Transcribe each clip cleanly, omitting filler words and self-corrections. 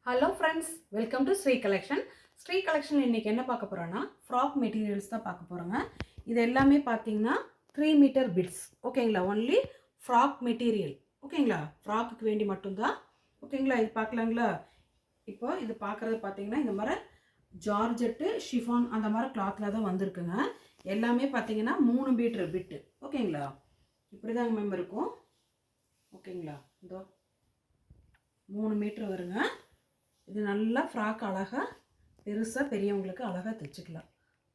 Hello friends, welcome to Sri collection. Sri collection இன்றைக்கி என்ன பார்க்க போகிறோன்னா ஃப்ராக் மெட்டீரியல்ஸ் தான் பார்க்க போகிறோங்க. இது எல்லாமே பார்த்தீங்கன்னா 3 மீட்டர் பிட்ஸ். ஓகேங்களா? Only frock material. ஓகேங்களா? ஃப்ராக்குக்கு வேண்டி மட்டும்தான். ஓகேங்களா? இது பார்க்கலாங்களா? இப்போ இது பார்க்குறது பார்த்தீங்கன்னா இந்த மாதிரி ஜார்ஜெட்டு ஷிஃபான் அந்த மாதிரி கிளாத்தில் தான் வந்திருக்குங்க. எல்லாமே பார்த்தீங்கன்னா 3 மீட்டர் பிட்டு. ஓகேங்களா? இப்படி தாங்க மேம் இருக்கும். ஓகேங்களா? இதோ 3 மீட்டர் வருங்க. இது நல்லா ஃப்ராக் அழகாக பெருசாக பெரியவங்களுக்கு அழகாக தைச்சிக்கலாம்.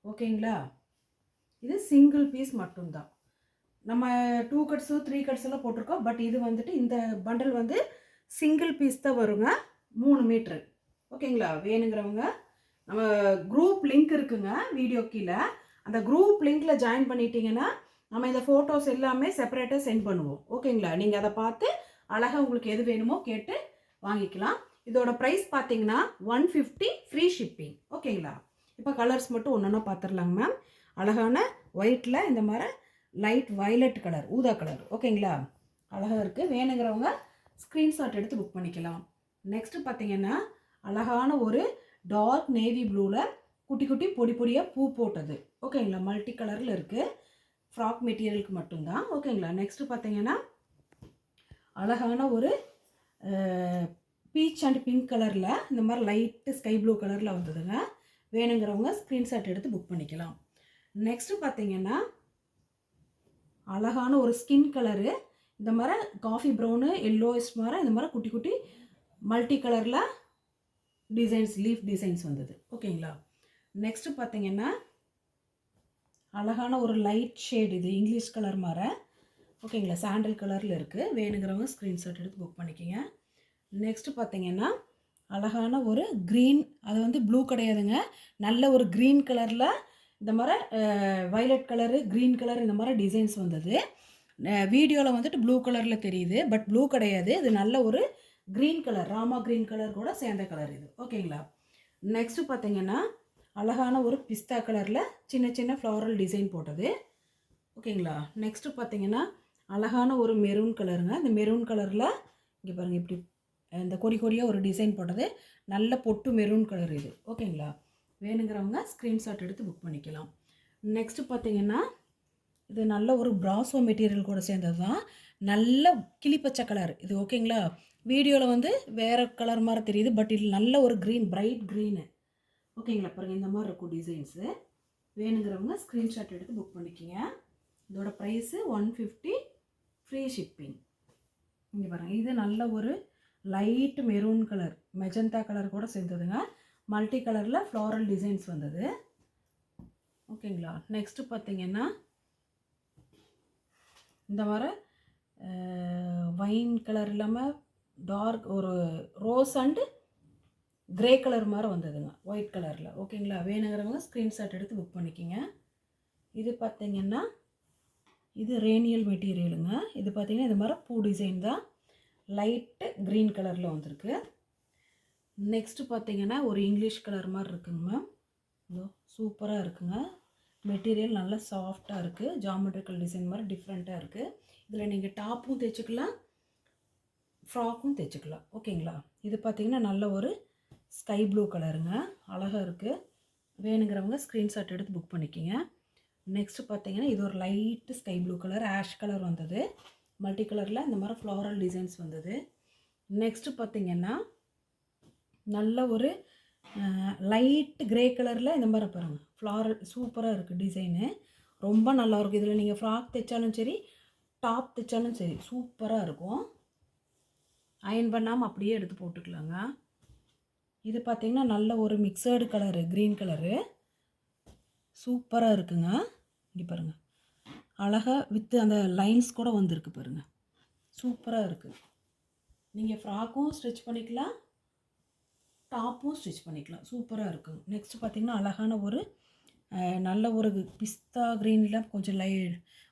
ஓகேங்களா? இது சிங்கிள் பீஸ் மட்டும்தான். நம்ம 2 கட்ஸு 3 கட்ஸ் எல்லாம் போட்டிருக்கோம். பட் இது வந்துட்டு இந்த பண்டல் வந்து சிங்கிள் பீஸ் தான் வருங்க. 3 மீட்ரு. ஓகேங்களா? வேணுங்கிறவங்க நம்ம குரூப் லிங்க் இருக்குங்க வீடியோ கீழே. அந்த குரூப் லிங்க்கில் ஜாயின் பண்ணிட்டீங்கன்னா நம்ம இந்த ஃபோட்டோஸ் எல்லாமே செப்பரேட்டாக சென்ட் பண்ணுவோம். ஓகேங்களா? நீங்கள் அதை பார்த்து அழகாக உங்களுக்கு எது வேணுமோ கேட்டு வாங்கிக்கலாம். இதோட ப்ரைஸ் பார்த்தீங்கன்னா 150 ஃப்ரீ ஷிப்பிங். ஓகேங்களா? இப்போ கலர்ஸ் மட்டும் ஒன்றா பார்த்துடலாங்க மேம். அழகான ஒயிட்டில் இந்த மாதிரி லைட் வயலட் கலர், ஊதா கலர். ஓகேங்களா? அழகாக இருக்குது. வேணுங்கிறவங்க ஸ்க்ரீன்ஷாட் எடுத்து புக் பண்ணிக்கலாம். நெக்ஸ்ட்டு பார்த்தீங்கன்னா அழகான ஒரு டார்க் நேவி ப்ளூவில் குட்டி குட்டி பொடி பொடியாக பூ போட்டது. ஓகேங்களா? மல்டி கலரில் இருக்குது. ஃப்ராக் மெட்டீரியலுக்கு மட்டும்தான். ஓகேங்களா? நெக்ஸ்ட்டு பார்த்தீங்கன்னா அழகான ஒரு பீச் அண்ட் பிங்க் கலரில் இந்த மாதிரி லைட்டு ஸ்கை ப்ளூ கலரில் வந்ததுங்க. வேணுங்கிறவங்க ஸ்க்ரீன்ஷாட் எடுத்து புக் பண்ணிக்கலாம். நெக்ஸ்ட்டு பார்த்தீங்கன்னா அழகான ஒரு ஸ்கின் கலரு, இந்த மாதிரி காஃபி ப்ரௌனு எல்லோயிஸ் மாதிரி இந்த மாதிரி குட்டி குட்டி மல்டி கலரில் டிசைன்ஸ், லீஃப் டிசைன்ஸ் வந்தது. ஓகேங்களா? நெக்ஸ்ட்டு பார்த்தீங்கன்னா அழகான ஒரு லைட் ஷேட், இது இங்கிலீஷ் கலர் மாதிரி. ஓகேங்களா? சாண்டல் கலரில் இருக்குது. வேணுங்கிறவங்க ஸ்க்ரீன்ஷாட் எடுத்து புக் பண்ணிக்கோங்க. நெக்ஸ்ட்டு பார்த்தீங்கன்னா அழகான ஒரு க்ரீன், அது வந்து ப்ளூ கிடையாதுங்க, நல்ல ஒரு க்ரீன் கலரில் இந்த மாதிரி வயலட் கலரு, க்ரீன் கலர் இந்த மாதிரி டிசைன்ஸ் வந்தது. வீடியோவில் வந்துட்டு ப்ளூ கலரில் தெரியுது, பட் ப்ளூ கிடையாது. இது நல்ல ஒரு green colour, Rama green colour கூட சேர்ந்த கலர் இது. ஓகேங்களா? நெக்ஸ்ட்டு பார்த்தீங்கன்னா அழகான ஒரு பிஸ்தா கலரில் சின்ன சின்ன ஃப்ளாரல் டிசைன் போட்டது. ஓகேங்களா? நெக்ஸ்ட்டு பார்த்தீங்கன்னா அழகான ஒரு மெரூன் கலருங்க. இந்த மெரூன் கலரில் இங்கே பாருங்கள், இப்படி இந்த கொடி கொடியாக ஒரு டிசைன் போட்டது. நல்ல பொட்டு மெரூன் கலர் இது. ஓகேங்களா? வேணுங்கிறவங்க ஸ்க்ரீன்ஷாட் எடுத்து புக் பண்ணிக்கலாம். நெக்ஸ்ட்டு பார்த்தீங்கன்னா இது நல்ல ஒரு பிராசோ மெட்டீரியல் கூட சேர்ந்தது தான். நல்ல கிளிப்பச்சை கலர் இது. ஓகேங்களா? வீடியோவில் வந்து வேறு கலர் மாதிரி தெரியுது, பட் இது நல்ல ஒரு க்ரீன், பிரைட் க்ரீனு. ஓகேங்களா? பாருங்கள், இந்த மாதிரி இருக்கும் டிசைன்ஸு. வேணுங்கிறவங்க ஸ்க்ரீன்ஷாட் எடுத்து புக் பண்ணிக்கிங்க. இதோட ப்ரைஸு 150 ஃப்ரீ ஷிப்பிங். இங்கே பாருங்கள், இது நல்ல ஒரு light maroon colour, magenta colour கூட சேர்ந்ததுங்க. மல்டி கலரில் ஃப்ளாரல் டிசைன்ஸ் வந்தது. ஓகேங்களா? நெக்ஸ்ட்டு பார்த்தீங்கன்னா இந்த மாதிரி வைன் கலர் இல்லாமல் டார்க் ஒரு ரோஸ் அண்டு கிரே கலர் மாதிரி வந்ததுங்க, ஒயிட் கலரில். ஓகேங்களா? வேணுங்கிறவங்க ஸ்க்ரீன்ஷாட் எடுத்து புக் பண்ணிக்கிங்க. இது பார்த்தீங்கன்னா இது ரேனியல் மெட்டீரியலுங்க. இது பார்த்தீங்கன்னா இது மாதிரி பூ டிசைன் தான், லைட்டு க்ரீன் கலரில் வந்திருக்கு. நெக்ஸ்ட்டு பார்த்தீங்கன்னா ஒரு இங்கிலீஷ் கலர் மாதிரி இருக்குங்க மேம். இதோ சூப்பராக இருக்குங்க. மெட்டீரியல் நல்லா சாஃப்டாக இருக்குது. ஜாமெட்ரிக்கல் டிசைன் மாதிரி டிஃப்ரெண்ட்டாக இருக்குது. இதில் நீங்கள் டாப்பும் தைச்சிக்கலாம், ஃப்ராக்கும் தைச்சிக்கலாம். ஓகேங்களா? இது பார்த்தீங்கன்னா நல்ல ஒரு ஸ்கை ப்ளூ கலருங்க, அழகாக இருக்குது. வேணுங்கிறவங்க ஸ்க்ரீன்ஷாட் எடுத்து புக் பண்ணிக்கிங்க. நெக்ஸ்ட்டு பார்த்தீங்கன்னா இது ஒரு light sky blue colour, ash colour வந்தது. மல்டி கலரில் இந்த மாதிரி ஃப்ளாரல் டிசைன்ஸ் வந்தது. நெக்ஸ்ட்டு பார்த்தீங்கன்னா நல்ல ஒரு லைட்டு கிரே கலரில் இந்த மாதிரி பாருங்கள், ஃப்ளாரல் சூப்பராக இருக்குது டிசைனு. ரொம்ப நல்லாயிருக்கும். இதில் நீங்கள் ஃப்ராக் தைச்சாலும் சரி, டாப் தைச்சாலும் சரி, சூப்பராக இருக்கும். அயன் பண்ணாமல் அப்படியே எடுத்து போட்டுக்கலாங்க. இது பார்த்திங்கன்னா நல்ல ஒரு மிக்சடு கலரு, க்ரீன் கலரு, சூப்பராக இருக்குங்க. இங்கே பாருங்கள், அழகாக வித்து அந்த லைன்ஸ் கூட வந்திருக்கு பாருங்கள், சூப்பராக இருக்குது. நீங்கள் ஃப்ராக்கும் ஸ்டிச் பண்ணிக்கலாம், டாப்பும் ஸ்டிச் பண்ணிக்கலாம், சூப்பராக இருக்கும். நெக்ஸ்ட்டு பார்த்திங்கன்னா அழகான ஒரு நல்ல ஒரு பிஸ்தா க்ரீனில் கொஞ்சம்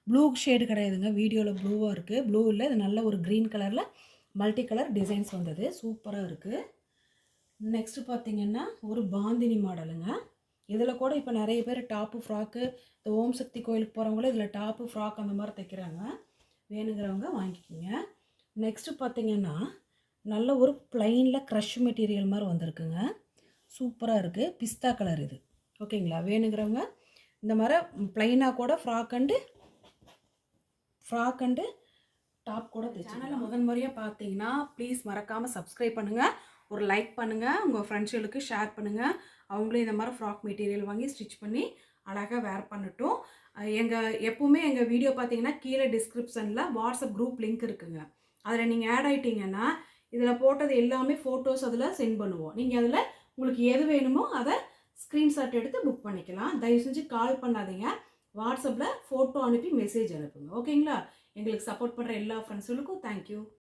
ப்ளூ ஷேடு கிடையாதுங்க, வீடியோவில் ப்ளூவாக இருக்குது. ப்ளூ இல்லை, இது நல்ல ஒரு க்ரீன் கலரில் மல்டி கலர் டிசைன்ஸ் வந்தது, சூப்பராக இருக்குது. நெக்ஸ்ட்டு பார்த்திங்கன்னா ஒரு பாந்தினி மாடலுங்க. இதில் கூட இப்போ நிறைய பேர் டாப்பு ஃப்ராக்கு, இந்த ஓம் சக்தி கோயிலுக்கு போகிறவங்களே இதில் டாப்பு ஃப்ராக் அந்த மாதிரி தைக்கிறாங்க. வேணுங்கிறவங்க வாங்கிக்கிங்க. நெக்ஸ்ட்டு பார்த்திங்கன்னா நல்ல ஒரு ப்ளைனில் க்ரஷ் மெட்டீரியல் மாதிரி வந்திருக்குங்க. சூப்பராக இருக்குது. பிஸ்தா கலர் இது. ஓகேங்களா? வேணுங்கிறவங்க இந்த மாதிரி ப்ளைனாக கூட ஃப்ராக் அண்டு டாப் கூட சேனலை முதன் முறையாக பார்த்தீங்கன்னா ப்ளீஸ் மறக்காமல் சப்ஸ்கிரைப் பண்ணுங்கள், ஒரு லைக் பண்ணுங்கள், உங்கள் ஃப்ரெண்ட்ஸுகளுக்கு ஷேர் பண்ணுங்கள். அவங்களும் இந்த மாதிரி ஃப்ராக் மெட்டீரியல் வாங்கி ஸ்டிச் பண்ணி அழகாக வேர் பண்ணட்டும். எப்போவுமே எங்கள் வீடியோ பார்த்தீங்கன்னா கீழே டிஸ்கிரிப்ஷனில் வாட்ஸ்அப் குரூப் லிங்க் இருக்குங்க. அதில் நீங்கள் ஆட் ஆகிட்டீங்கன்னா இதில் போட்டது எல்லாமே ஃபோட்டோஸ் அதில் சென்ட் பண்ணுவோம். நீங்கள் அதில் உங்களுக்கு எது வேணுமோ அதை ஸ்க்ரீன்ஷாட் எடுத்து புக் பண்ணிக்கலாம். தயவு செஞ்சு கால் பண்ணாதீங்க, வாட்ஸ்அப்பில் ஃபோட்டோ அனுப்பி மெசேஜ் அனுப்புங்க. ஓகேங்களா? எங்களுக்கு சப்போர்ட் பண்ணுற எல்லா ஃப்ரெண்ட்ஸுகளுக்கும் தேங்க்யூ.